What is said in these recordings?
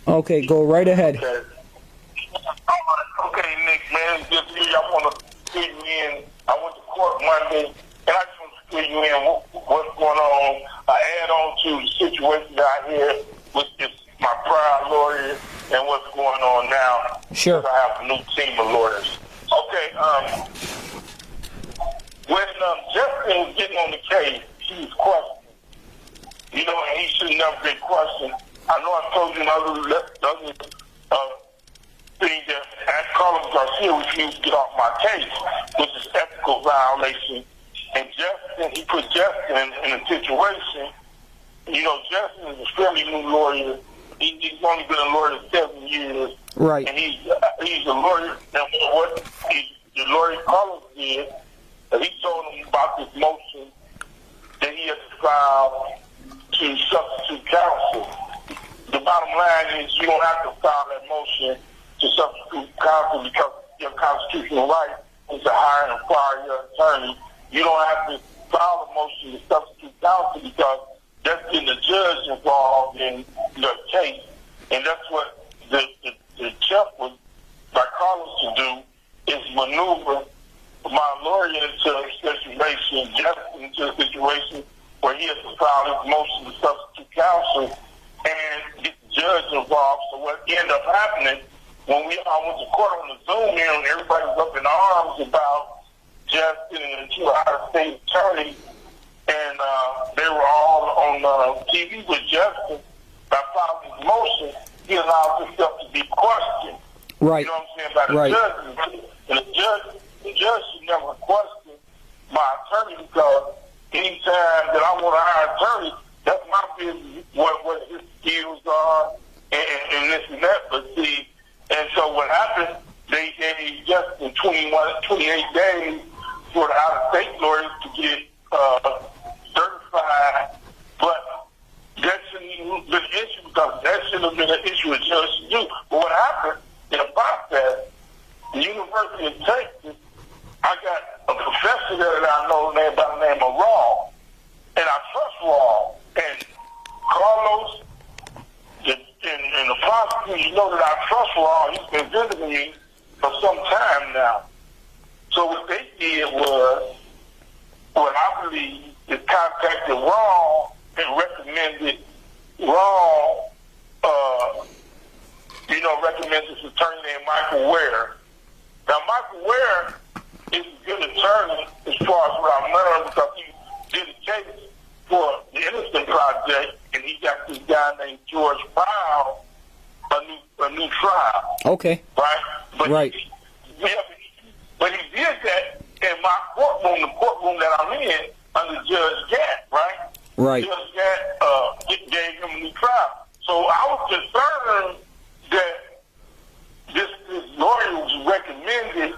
Okay, go right ahead. Okay. Okay, Nick, man, just here, I want to fill you in. I went to court Monday, and I just want to fill you in what's going on. I add on to the situation that I hear with my prior lawyer and what's going on now. Sure. I have a new team of lawyers. Okay, when Justin was getting on the case, he was questioned. You know, and he should never been questioned. I know I told you another thing that Carlos Garcia refused to get off my case, which is ethical violation. And Justin, he put Justin in a situation. You know, Justin is a fairly new lawyer. He's only been a lawyer 7 years. Right. And he's a lawyer. And what the lawyer Carlos did, he told him about this motion that he had to file to substitute counsel. The bottom line is you don't have to file that motion to substitute counsel because your constitutional right is to hire and fire your attorney. You don't have to file a motion to substitute counsel because that's getting the judge involved in your case. And that's what the attempt was by Carlos to do is maneuver my lawyer into a situation, Justin into a situation where he has to file his motion to substitute counsel and get the judge involved. So what ended up happening when I went to court on the Zoom here and everybody was up in arms about Justin and the two out-of-state attorneys, and they were all on TV with Justin. By filing his motion, he allowed himself to be questioned. Right. You know what I'm saying? By the judge. And the judge should never question my attorney because anytime that I want to hire an attorney, that's my business, what his skills are and this and that. But see, and so what happened, they gave Justin 28 days for the out-of-state lawyers to get certified, but that shouldn't even have been an issue because that shouldn't have been an issue a judge should do. But what happened in the process, the University of Texas, I got a professor there that I know by the name of Raw, and I trust Raw. And Carlos and the prosecutor, you know that I trust Raw. He's been visiting me for some time now. So what they did was, what I believe is contacted Raw and recommended Raw, recommended this attorney named Michael Ware. Now, Michael Ware is a good attorney as far as what I've learned because he did a case for the Innocent Project, and he got this guy named George Brown a new trial. Okay. Right? But right. But he did that in my courtroom, the courtroom that I'm in, under Judge Gatt, right? Right. Judge Gatt gave him a new trial. So I was concerned that this lawyer was recommended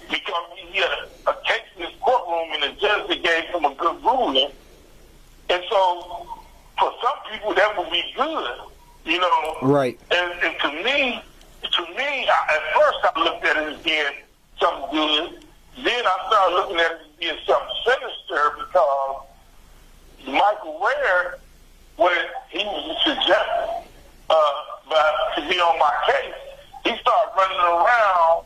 because he had a case in his courtroom and the judge that gave him a good ruling. And so for some people that would be good, you know. Right. And to me, at first I looked at it as being something good. Then I started looking at it as being something sinister because Michael Ware, when he was suggested to be on my case, he started running around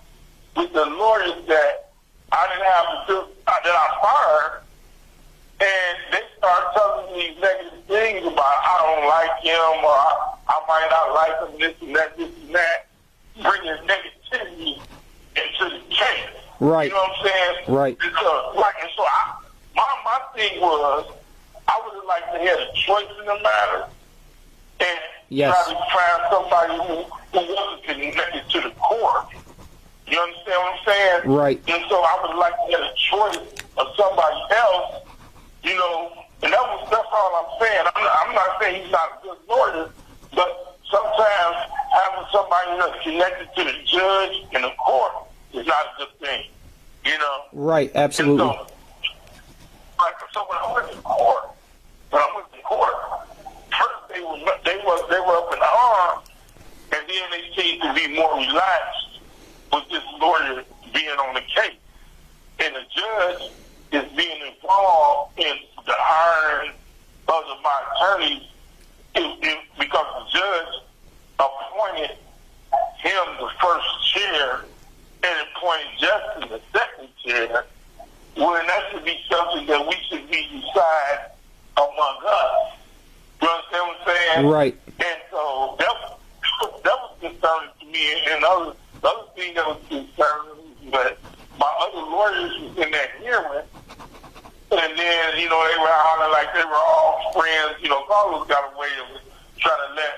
with the lawyers that I didn't have to do, that I fired, and they started telling me negative things about I don't like him or I might not like him, this and that, bringing negativity into the case. Right. You know what I'm saying? Right. And so my thing was, I would have liked to have a choice in the matter and yes. try to find somebody who wasn't connected to the court. You understand what I'm saying? Right. And so I would like to get a choice of somebody else, you know, and that's all I'm saying. I'm not saying he's not a good lawyer, but sometimes having somebody that's connected to the judge and the court is not a good thing, you know? Right, absolutely. So when I went to court, first they were up in arms, and then they seemed to be more relaxed with this lawyer being on the case. And the judge is being involved in the hiring of my attorneys saying? Right. And so that was concerning to me. And the other thing that was concerning was that my other lawyers was in that hearing, and then, they were hollering like they were all friends. Carlos got a way of trying to let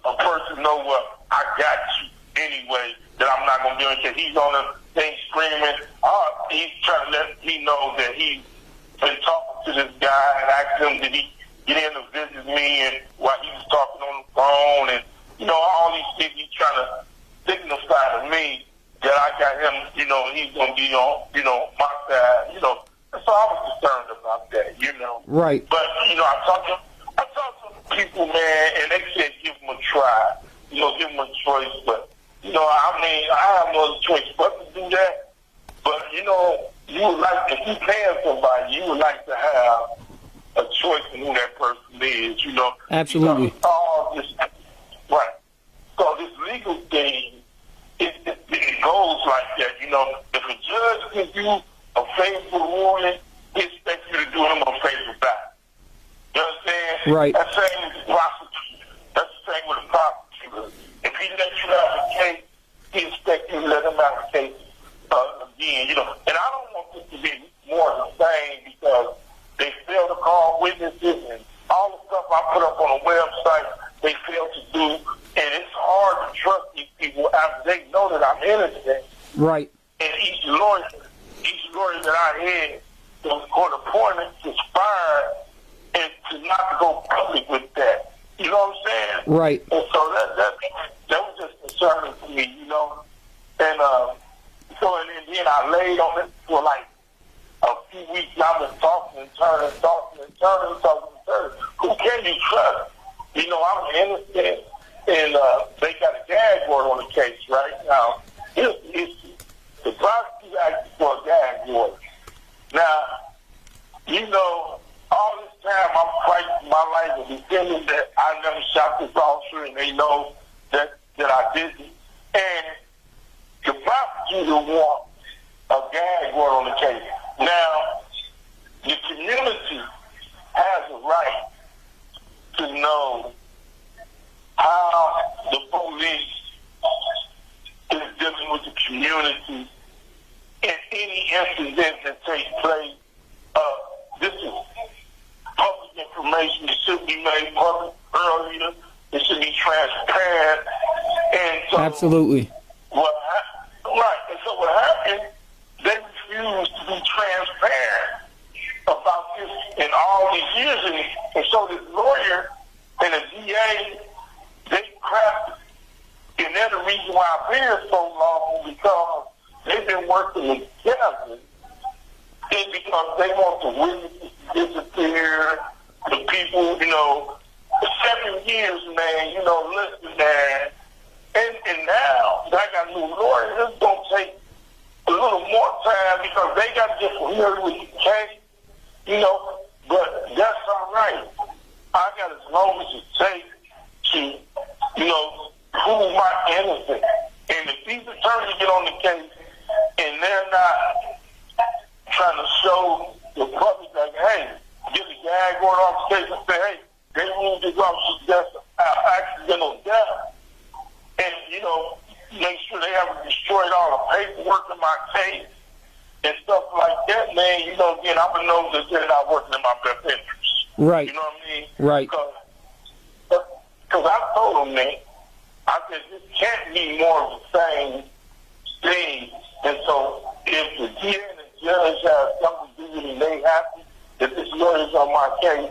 a person know what I got you anyway, that I'm not going to do it. Because he's on the thing screaming. He's trying to let me know that he's been talking to this guy and asked him, did he get in to visit me, and while he was talking on the phone, and, all these things he's trying to signify to me that I got him, he's going to be on, my side, So I was concerned about that, Right. But, I talked to people, man, and they said give him a try, give him a choice. But, I have no choice but to do that. But, you would like, if you paying somebody, you would like to have a choice in who that person is, Absolutely. Right. So this legal thing, it goes like that, If a judge gives you a favorable ruling, he expects you to do him a favor back. You understand? Right. That's the same with the prosecutor. That's the same with the prosecutor. If he lets you have a case, he expects you to let him have a case again. And I don't want this to be more of the same because they fail to call witnesses and all the stuff I put up on the website, they fail to do. And it's hard to trust these people after they know that I'm innocent. Right. And each lawyer that I had was court appointed, expired, and to not to go public with that. You know what I'm saying? Right. And so that was just concerning to me, And and then I laid on it for like a few weeks. I was tossing and turning. Who can you trust? I'm innocent, and they got a gag order on the case right now. It's the prosecutor asked for a gag order. Now, all this time I'm fighting my life and defending that I never shot this officer, and they know that I didn't. And the prosecutor wants a gag order on the case. Now, the community has a right to know how the police is dealing with the community in any incident that takes place. This is public information. It should be made public earlier. It should be transparent. And so, absolutely. And so what happened, they refused to be transparent about this in all these years. And so this lawyer and the DA, they crafted. And that's the reason why I've been here so long, because they've been working together. And because they want the witnesses to disappear, the people, 7 years, man, listen, man. And now that I got new lawyers, it's going to take a little more time because they got to get familiar with the case, but that's all right. I got as long as it takes to, prove my innocence. And if these attorneys get on the case and they're not trying to show the public like, hey, get a gag order off the case and say, hey, they ruled this officer's death accidental death. And, make sure they haven't destroyed all the paperwork in my case and stuff like that, man. Again, I would know that they're not working in my best interest. Right. You know what I mean? Right. Because I told them, man, I said, this can't be more of the same thing. And so if the DA and the judge have something to do with it, they happy that this lawyer's on my case,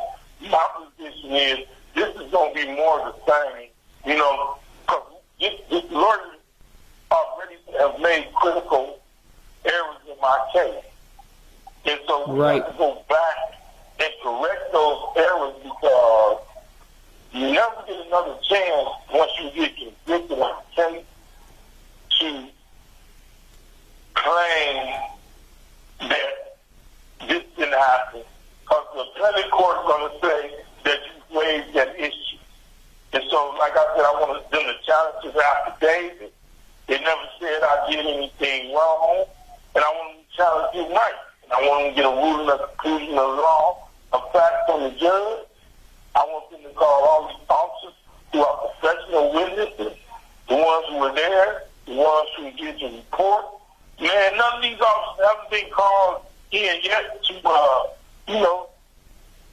my position is this is going to be more of the same. Because this lawyer already have made critical errors in my case. And so we have to go back and correct those errors because you never get another chance once you get convicted on a case to claim that this didn't happen. Because the appellate court is going to say that you waived that issue. And so, like I said, I want them to challenge this affidavit. They never said I did anything wrong, and I want them to challenge it right. And I want them to get a ruling of conclusion of law, a fact from the judge, I want them to call all these officers who are professional witnesses, the ones who were there, the ones who did the report. Man, none of these officers haven't been called in yet to,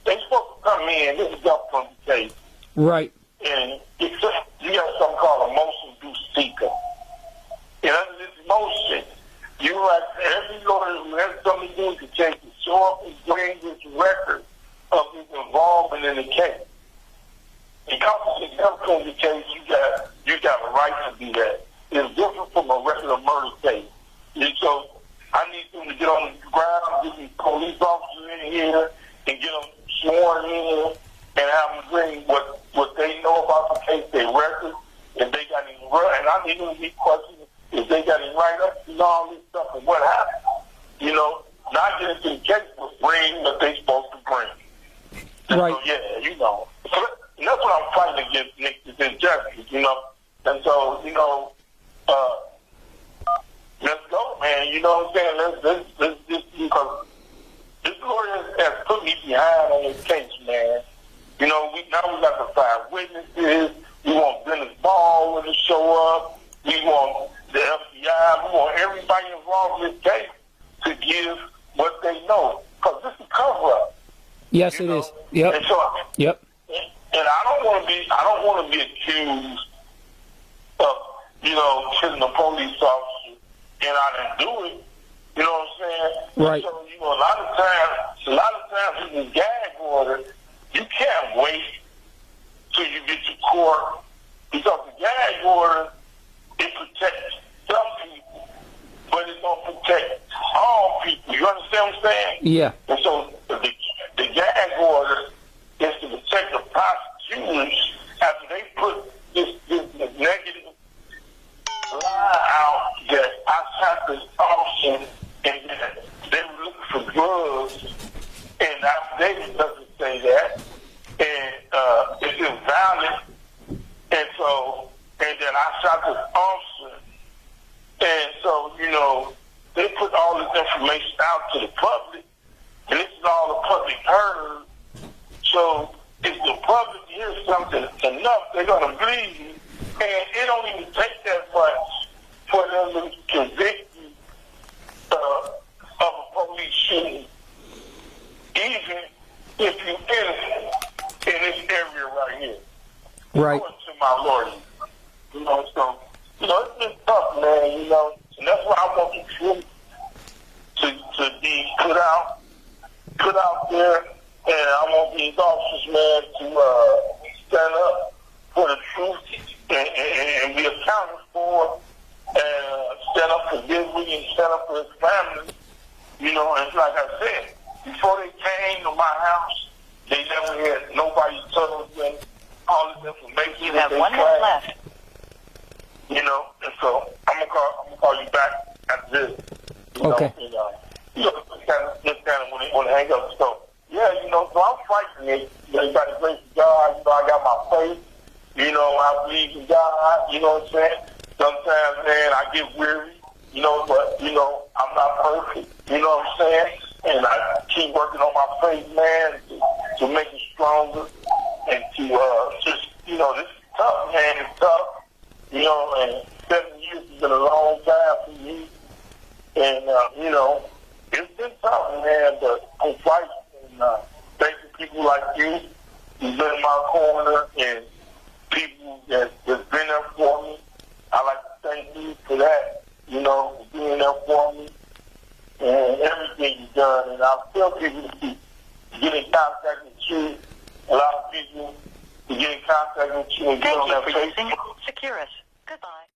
they're supposed to come in. This is up from the case. Right. And except you got something called a motion due seeker. And under this motion, you like every lawyer who has something to do with the case to show up and bring this record of his involvement in the case. Because it's up from the case, you got a right to do that. It's different from a regular murder case. And so I need them to get on the ground, get these police officers in here, and get them sworn in, and have them bring what they know about the case, their record, if they got any, and I need them to be questioned if they got any write-ups and all this stuff and what happened. Not get into the case, but bring what they supposed to bring. And right. So, yeah, and that's what I'm fighting against, Nick, is injustice, And so, let's go, man. You know what I'm saying? Let's because this lawyer has put me behind on this case, man. We got to find witnesses. We want Dennis Baldwin to show up. We want the FBI. We want everybody involved in this case to give what they know, because this is a cover-up. Yes, it is. Yep. And so, yep. And I don't want to be accused of, killing a police officer, and I didn't do it. You know what I'm saying? Right. So, a lot of times with the gag order, you can't wait till you get to court, because the gag order, it protects some people, but it don't protect all people. You understand what I'm saying? Yeah. And so the gag order is to protect the prosecutors after they put this negative lie out that I shot this officer and that they were looking for drugs, and affidavit doesn't say that, and it's invalid, and then I shot this officer, and so, they put all this information out to the public, and this is all the public heard, so if the public hears something enough, they're going to believe you, and it don't even take that much for them to convict you of a police shooting, even if you're innocent in this area right here. Right. According to my lawyer. So, it's been tough, man, and that's why I want the truth to be put out there, and I want these officers, man, to stand up for the truth and be accounted for, and stand up for Disney and stand up for his family. And like I said, before they came to my house, they never had nobody told them all this information. You have 1 minute left. And so I'm gonna call you back after this. Okay. Just kind of when it hang up. So yeah, so I'm fighting it. By the grace of God, I got my faith. I believe in God. You know what I'm saying? Sometimes, man, I get weary. But I'm not perfect. You know what I'm saying? And I keep working on my faith, man, to make it stronger, and to just, this is tough, man. It's tough. And 7 years has been a long time for me. And, it's been tough, man, but I'm fighting. And thank you, people like you who've been in my corner, and people that's been there for me. I like to thank you for that, for being there for me and everything you've done. And I tell people to get in contact with you. A lot of people to get in contact with you and get on that Thank you for Facebook. using Securus. Goodbye.